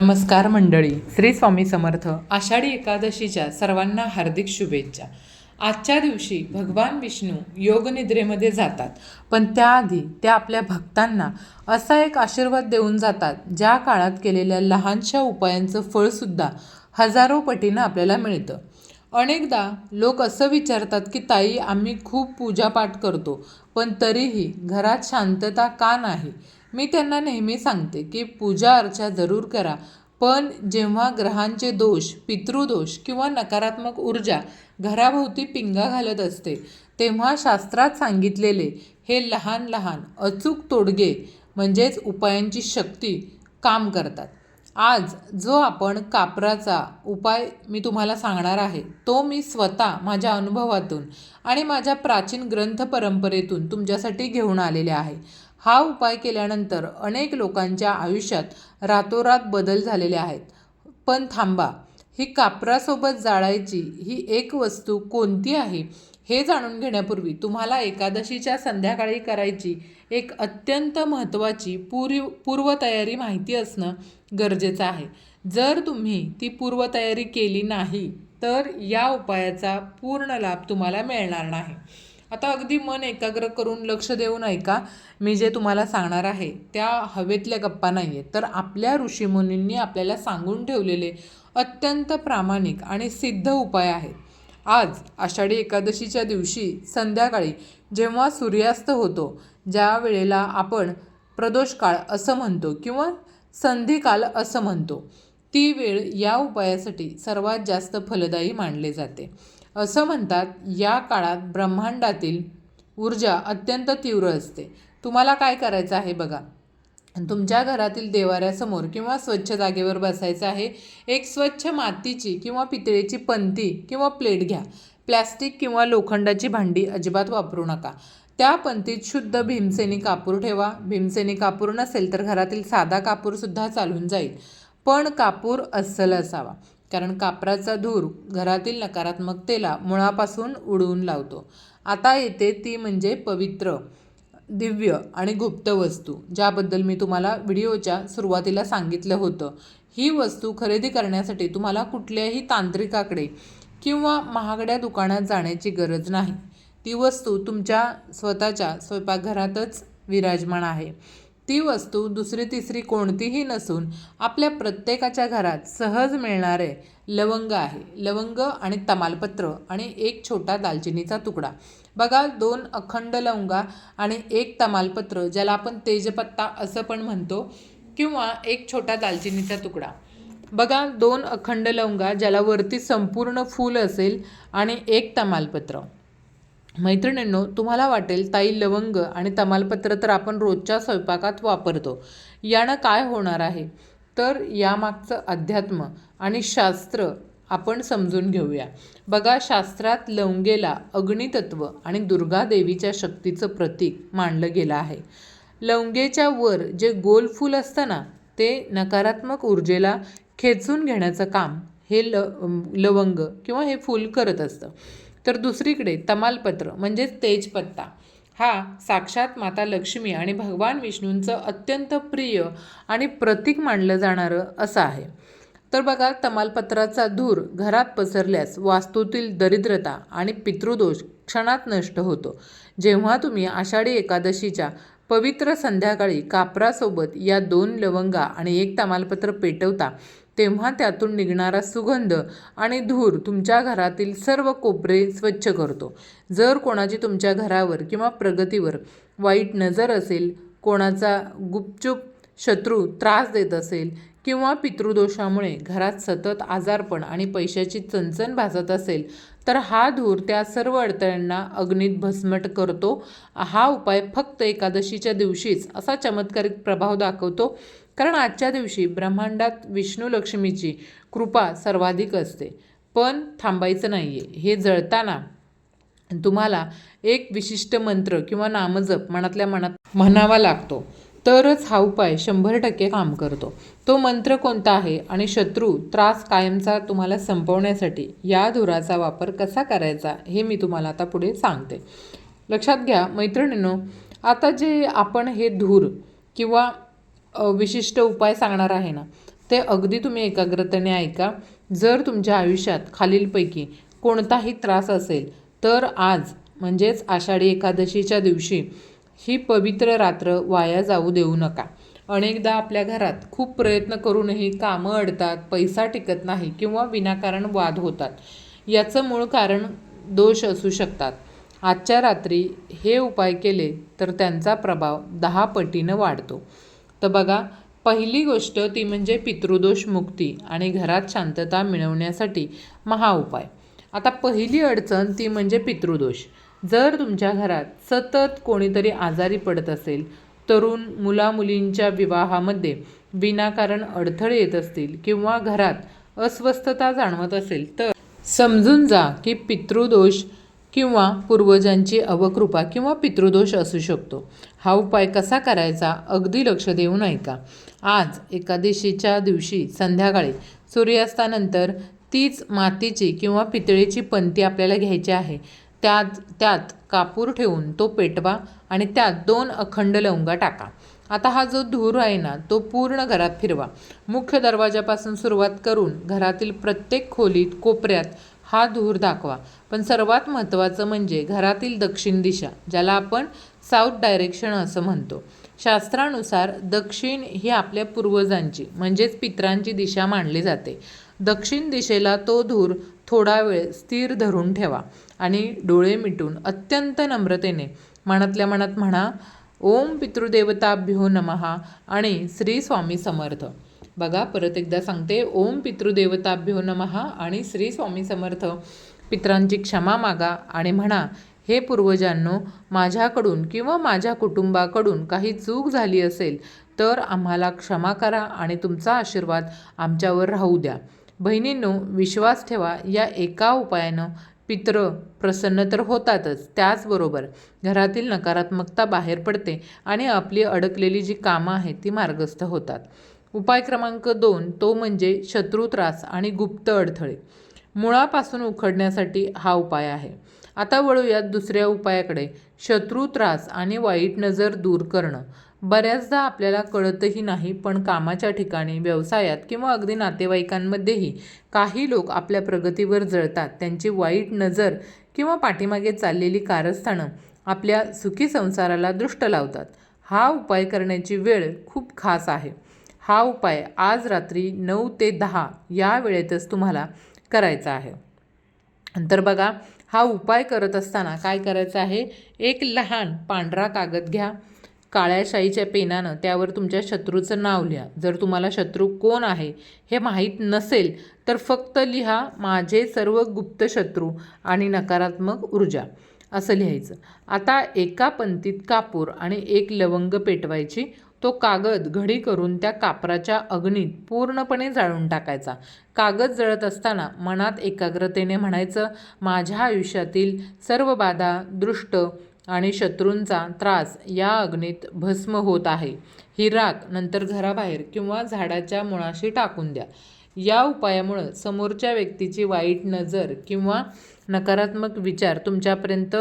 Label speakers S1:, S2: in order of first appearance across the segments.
S1: नमस्कार मंडळी, श्री स्वामी समर्थ. आषाढी एकादशीच्या सर्वांना हार्दिक शुभेच्छा. आजच्या दिवशी भगवान विष्णू योगनिद्रेमध्ये जातात, पण त्याआधी ते आपल्या भक्तांना असा एक आशीर्वाद देऊन जातात ज्या काळात केलेल्या लहानशा उपायांचं फळसुद्धा हजारो पटीनं आपल्याला मिळतं. अनेकदा लोक असं विचारतात की ताई, आम्ही खूप पूजापाठ करतो, पण तरीही घरात शांतता का नाही? मी त्यांना नेहमी सांगते की पूजा अर्चा जरूर करा, पण जेव्हा ग्रहांचे दोष, पितृदोष किंवा नकारात्मक ऊर्जा घराभोवती पिंगा घालत असते, तेव्हा शास्त्रात सांगितलेले हे लहान लहान अचूक तोडगे म्हणजेच उपायांची शक्ती काम करतात. आज जो आपण कापराचा उपाय मी तुम्हाला सांगणार आहे, तो मी स्वतः माझ्या अनुभवातून आणि माझ्या प्राचीन ग्रंथ परंपरेतून तुमच्यासाठी घेऊन आलेले आहे. हा उपाय केल्यानंतर अनेक लोकांच्या आयुष्यात रातोरात बदल झालेले आहेत. पण थांबा, ही कापरासोबत जाळायची ही एक वस्तू कोणती आहे हे जाणून घेण्यापूर्वी तुम्हाला एकादशीच्या संध्याकाळी करायची एक अत्यंत महत्त्वाची पूर्वतयारी माहिती असणं गरजेचं आहे. जर तुम्ही ती पूर्वतयारी केली नाही तर या उपायाचा पूर्ण लाभ तुम्हाला मिळणार नाही. आता अगदी मन एकाग्र करून लक्ष देऊन ऐका. मी जे तुम्हाला सांगणार आहे त्या हवेतल्या गप्पा नाही आहेत, तर आपल्या ऋषीमुनींनी आपल्याला सांगून ठेवलेले अत्यंत प्रामाणिक आणि सिद्ध उपाय आहेत. आज आषाढी एकादशीच्या दिवशी संध्याकाळी जेव्हा सूर्यास्त होतो, ज्या वेळेला आपण प्रदोष काळ असं म्हणतो किंवा संधिकाल असं म्हणतो, ती वेळ या उपायासाठी सर्वात जास्त फलदायी मानले जाते. असं म्हणतात, या काळात ब्रह्मांडातील ऊर्जा अत्यंत तीव्र असते. तुम्हाला काय करायचं आहे बघा, तुमच्या घरातील देवाऱ्यासमोर किंवा स्वच्छ जागेवर बसायचं आहे. एक स्वच्छ मातीची किंवा पितळेची पंती किंवा प्लेट घ्या. प्लॅस्टिक किंवा लोखंडाची भांडी अजिबात वापरू नका. त्या पंतीत शुद्ध भीमसेनी कापूर ठेवा. भीमसेनी कापूर नसेल तर घरातील साधा कापूरसुद्धा चालून जाईल, पण कापूर अस्सल असावा, कारण कापराचा धूर घरातील नकारात्मकतेला मुळापासून उडवून लावतो. आता येते ती म्हणजे पवित्र, दिव्य आणि गुप्त वस्तू, ज्याबद्दल मी तुम्हाला व्हिडिओच्या सुरुवातीला सांगितलं होतं. ही वस्तू खरेदी करण्यासाठी तुम्हाला कुठल्याही तांत्रिकाकडे किंवा महागड्या दुकानात जाण्याची गरज नाही. ती वस्तू तुमच्या स्वतःच्या स्वयंपाकघरातच विराजमान आहे. ती वस्तू दुसरी तिसरी कोणतीही नसून आपल्या प्रत्येकाच्या घरात सहज मिळणारे लवंग आहे. लवंग आणि तमालपत्र आणि एक छोटा दालचिनीचा तुकडा. बघा, 2 अखंड लवंगा आणि एक तमालपत्र, ज्याला आपण तेजपत्ता असं पण म्हणतो, किंवा एक छोटा दालचिनीचा तुकडा. बघा, 2 अखंड लवंगा ज्याला वरती संपूर्ण फूल असेल आणि एक तमालपत्र. मैत्रिणींनो, तुम्हाला वाटेल ताई, लवंग आणि तमालपत्र तर आपण रोजच्या स्वयंपाकात वापरतो, यानं काय होणार आहे? तर यामागचं अध्यात्म आणि शास्त्र आपण समजून घेऊया. बघा, शास्त्रात लवंगेला अग्नितत्व आणि दुर्गा देवीच्या शक्तीचं प्रतीक मानलं गेलं आहे. लवंगेच्या वर जे गोल फूल असतं ना, ते नकारात्मक ऊर्जेला खेचून घेण्याचं काम हे लवंग किंवा हे फूल करत असतं. तर दुसरीकडे तमालपत्र म्हणजेच तेजपत्ता हा साक्षात माता लक्ष्मी आणि भगवान विष्णूंचं अत्यंत प्रिय आणि प्रतीक मानलं जाणारं असं आहे. तर बघा, तमालपत्राचा धूर घरात पसरल्यास वास्तूतील दरिद्रता आणि पितृदोष क्षणात नष्ट होतो. जेव्हा तुम्ही आषाढी एकादशीच्या पवित्र संध्याकाळी कापरासोबत या 2 लवंगा आणि एक तमालपत्र पेटवता, तेव्हा त्यातून निघणारा सुगंध आणि धूर तुमच्या घरातील सर्व कोपरे स्वच्छ करतो. जर कोणाची तुमच्या घरावर किंवा प्रगतीवर वाईट नजर असेल, कोणाचा गुपचूप शत्रू त्रास देत असेल किंवा पितृदोषामुळे घरात सतत आजारपण आणि पैशाची चणचण भासत असेल, तर हा धूर त्या सर्व अडथळ्यांना अग्नीत भस्मट करतो. हा उपाय फक्त एकादशीच्या दिवशीच असा चमत्कारिक प्रभाव दाखवतो, कारण आजच्या दिवशी ब्रह्मांडात विष्णू लक्ष्मीची कृपा सर्वाधिक असते. पण थांबायचं नाही आहे. हे जळताना तुम्हाला एक विशिष्ट मंत्र किंवा नामजप मनातल्या मनात म्हणावा लागतो, तरच हा उपाय 100% काम करतो. तो मंत्र कोणता आहे आणि शत्रू त्रास कायमचा तुम्हाला संपवण्यासाठी या धुराचा वापर कसा करायचा हे मी तुम्हाला आता पुढे सांगते. लक्षात घ्या मैत्रिणींनो, आता जे आपण हे धूर किंवा विशिष्ट उपाय सांगणार आहे ना, ते अगदी तुम्ही एकाग्रतेने ऐका. जर तुमच्या आयुष्यात खालीलपैकी कोणताही त्रास असेल तर आज म्हणजेच आषाढी एकादशीच्या दिवशी ही पवित्र रात्र वाया जाऊ देऊ नका. अनेकदा आपल्या घरात खूप प्रयत्न करूनही कामं अडतात, पैसा टिकत नाही किंवा विनाकारण वाद होतात. याचं मूळ कारण दोष असू शकतात. आजच्या रात्री हे उपाय केले तर त्यांचा प्रभाव 10 पटीनं वाढतो. तर बघा, पहिली गोष्ट ती म्हणजे पितृदोष मुक्ती आणि घरात शांतता मिळवण्यासाठी उपाय. आता पहिली अडचण ती म्हणजे पितृदोष. जर तुमच्या घरात सतत कोणीतरी आजारी पडत असेल, तरुण मुलामुलींच्या विवाहामध्ये विनाकारण अडथळे येत असतील किंवा घरात अस्वस्थता जाणवत असेल तर समजून जा की पितृदोष किंवा पूर्वजांची अवकृपा किंवा पितृदोष असू शकतो. हा उपाय कसा करायचा अगदी लक्ष देऊन ऐका. आज एकादशीच्या दिवशी संध्याकाळी सूर्यास्तानंतर तीच मातीची किंवा पितळेची पंती आपल्याला घ्यायची आहे. त्यात कापूर ठेवून तो पेटवा आणि त्यात 2 अखंड लवंगा टाका. आता हा जो धूर आहे ना, तो पूर्ण घरात फिरवा. मुख्य दरवाजापासून सुरुवात करून घरातील प्रत्येक खोलीत, कोपऱ्यात हा धूर दाखवा. पण सर्वात महत्त्वाचं म्हणजे घरातील दक्षिण दिशा, ज्याला आपण साऊथ डायरेक्शन असं म्हणतो. शास्त्रानुसार दक्षिण ही आपल्या पूर्वजांची म्हणजेच पितरांची दिशा मानली जाते. दक्षिण दिशेला तो धूर थोडा वेळ स्थिर धरून ठेवा आणि डोळे मिटून अत्यंत नम्रतेने मनातल्या मनात म्हणा, ओम पितृदेवताभ्यो नमः आणि श्री स्वामी समर्थ. बघा, परत एकदा सांगते, ओम पितृदेवताभ्यो नमः आणि श्री स्वामी समर्थ. पितरांची क्षमा मागा आणि म्हणा, हे पूर्वजांनो, माझ्याकडून किंवा माझ्या कुटुंबाकडून काही चूक झाली असेल तर आम्हाला क्षमा करा आणि तुमचा आशीर्वाद आमच्यावर राहू द्या. बहिणींनो, विश्वास ठेवा, या एका उपायानं पितृ प्रसन्न तर होतातच, त्याचबरोबर घरातील नकारात्मकता बाहेर पडते आणि आपली अडकलेली जी कामं आहेत ती मार्गस्थ होतात. उपाय क्रमांक 2 तो म्हणजे शत्रू त्रास आणि गुप्त अडथळे मुळापासून उखडण्यासाठी हा उपाय आहे. आता वळूयात दुसऱ्या उपायाकडे, शत्रू त्रास आणि वाईट नजर दूर करणं. बऱ्याचदा आपल्याला कळतही नाही, पण कामाच्या ठिकाणी, व्यवसायात किंवा अगदी नातेवाईकांमध्येही काही लोक आपल्या प्रगतीवर जळतात. त्यांची वाईट नजर किंवा पाठीमागे चाललेली कारस्थानं आपल्या सुखी संसाराला दृष्ट लावतात. हा उपाय करण्याची वेळ खूप खास आहे. हा उपाय आज रात्री 9 ते 10 या वेळेतच तुम्हाला करायचा आहे. नंतर बघा, हा उपाय करत असताना काय करायचं आहे, एक लहान पांढरा कागद घ्या. काळ्या शाईच्या पेनानं त्यावर तुमच्या शत्रूचं नाव लिहा. जर तुम्हाला शत्रू कोण आहे हे माहीत नसेल तर फक्त लिहा, माझे सर्व गुप्त शत्रू आणि नकारात्मक ऊर्जा असं लिहायचं. आता एका पंतीत कापूर आणि 1 लवंग पेटवायची. तो कागद घडी करून त्या कापराच्या अग्नीत पूर्णपणे जाळून टाकायचा. कागद जळत असताना मनात एकाग्रतेने म्हणायचं, माझ्या आयुष्यातील सर्व बाधा, दृष्ट आणि शत्रूंचा त्रास या अग्नीत भस्म होत आहे. ही राख नंतर घराबाहेर किंवा झाडाच्या मुळाशी टाकून द्या. या उपायामुळं समोरच्या व्यक्तीची वाईट नजर किंवा नकारात्मक विचार तुमच्यापर्यंत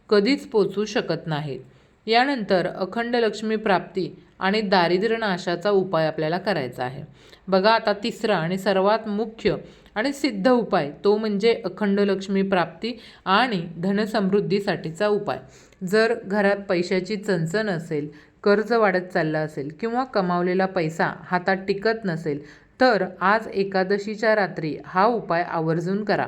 S1: कधीच पोचू शकत नाहीत. यानंतर अखंड लक्ष्मी प्राप्ती आणि दारिद्र्य नाशाचा उपाय आपल्याला करायचा आहे. बघा, आता तिसरा आणि सर्वात मुख्य आणि सिद्ध उपाय तो म्हणजे अखंड लक्ष्मी प्राप्ती आणि धनसमृद्धीसाठीचा उपाय. जर घरात पैशाची चणचण असेल, कर्ज वाढत चाललं असेल किंवा कमावलेला पैसा हातात टिकत नसेल तर आज एकादशीच्या रात्री हा उपाय आवर्जून करा.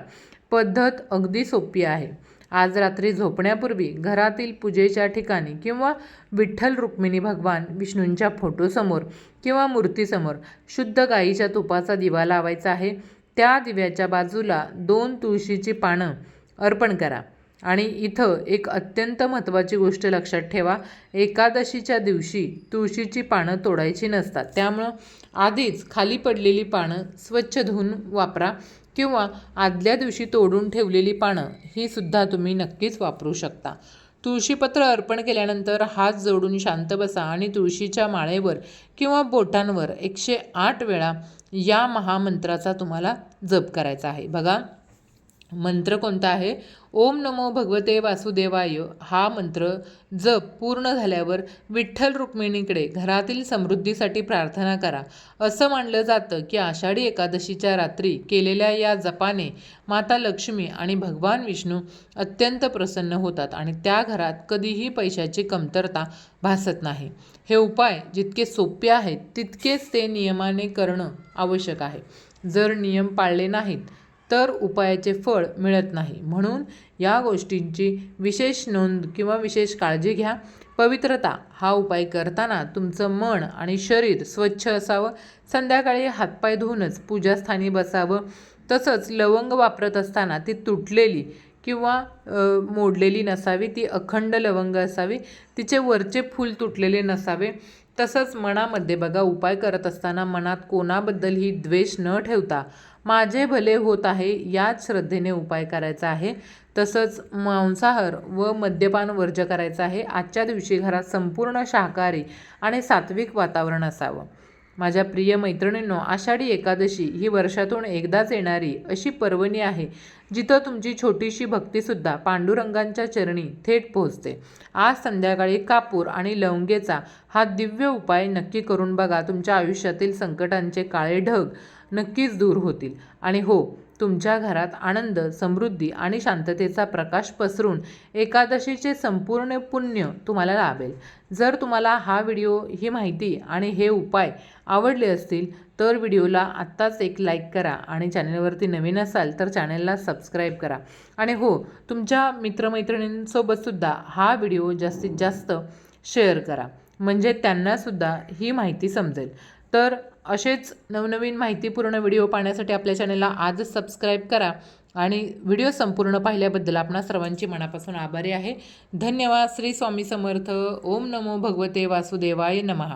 S1: पद्धत अगदी सोपी आहे. आज रात्री झोपण्यापूर्वी घरातील पूजेच्या ठिकाणी किंवा विठ्ठल रुक्मिणी भगवान विष्णूंच्या फोटोसमोर किंवा मूर्तीसमोर शुद्ध गाईच्या तुपाचा दिवा लावायचा आहे. त्या दिव्याच्या बाजूला 2 तुळशीची पानं अर्पण करा. आणि इथं एक अत्यंत महत्त्वाची गोष्ट लक्षात ठेवा, एकादशीच्या दिवशी तुळशीची पानं तोडायची नसतात. त्यामुळं आधीच खाली पडलेली पानं स्वच्छ धुवून वापरा किंवा आदल्या दिवशी तोडून ठेवलेली पानं ही सुद्धा तुम्ही नक्कीच वापरू शकता. तुळशीपत्र अर्पण केल्यानंतर हात जोडून शांत बसा आणि तुळशीच्या माळेवर किंवा बोटांवर 108 वेळा या महामंत्राचा तुम्हाला जप करायचा आहे. बघा, मंत्र कोणता आहे? ओम नमो भगवते वासुदेवाय हा मंत्र जप पूर्ण झाल्यावर विठ्ठल रुक्मिणीकडे घरातील समृद्धीसाठी प्रार्थना करा. असं मानलं जातं की आषाढी एकादशीच्या रात्री केलेल्या या जपाने माता लक्ष्मी आणि भगवान विष्णू अत्यंत प्रसन्न होतात आणि त्या घरात कधीही पैशाची कमतरता भासत नाही. हे उपाय जितके सोपे आहेत तितकेच ते नियमाने करणं आवश्यक आहे. जर नियम पाळले नाहीत तर उपायाचे फळ मिळत नाही. म्हणून या गोष्टींची विशेष नोंद किंवा विशेष काळजी घ्या. पवित्रता हा उपाय करताना तुमचं मन आणि शरीर स्वच्छ असावं. संध्याकाळी हातपाय धुवूनच पूजास्थानी बसावं. तसंच लवंग वापरत असताना ती तुटलेली किंवा मोडलेली नसावी, ती अखंड लवंग असावी. तिचे वरचे फूल तुटलेले नसावे. तसंच मनामध्ये बघा, उपाय करत असताना मनात कोणाबद्दलही द्वेष न ठेवता माझे भले होत आहे याच श्रद्धेने उपाय करायचा आहे. तसंच मांसाहार व मद्यपान वर्ज्य करायचं आहे. आजच्या दिवशी घरात संपूर्ण शाकाहारी आणि सात्विक वातावरण असावं. माझ्या प्रिय मैत्रिणींनो, आषाढी एकादशी ही वर्षातून एकदाच येणारी अशी पर्वणी आहे जिथं तुमची छोटीशी भक्तीसुद्धा पांडुरंगांच्या चरणी थेट पोहोचते. आज संध्याकाळी कापूर आणि लवंगेचा हा दिव्य उपाय नक्की करून बघा. तुमच्या आयुष्यातील संकटांचे काळे ढग नक्कीच दूर होतील आणि हो, तुमच्या घरात आनंद, समृद्धी आणि शांततेचा प्रकाश पसरून एकादशीचे संपूर्ण पुण्य तुम्हाला लाभेल. जर तुम्हाला हा व्हिडिओ, ही माहिती आणि हे उपाय आवडले असतील तर व्हिडिओला आत्ताच एक लाईक करा आणि चॅनलवरती नवीन असाल तर चॅनलला सबस्क्राईब करा. आणि हो, तुमच्या मित्रमैत्रिणींसोबतसुद्धा हा व्हिडिओ जास्तीत जास्त शेअर करा, म्हणजे त्यांनासुद्धा ही माहिती समजेल. तर असेच नवनवीन माहितीपूर्ण व्हिडिओ पाहण्यासाठी आपल्या चॅनलला आजच सबस्क्राईब करा. आणि व्हिडिओ संपूर्ण पाहिल्याबद्दल आपणा सर्वांची मनापासून आभारी आहे. धन्यवाद. श्री स्वामी समर्थ. ओम नमो भगवते वासुदेवाय नमः.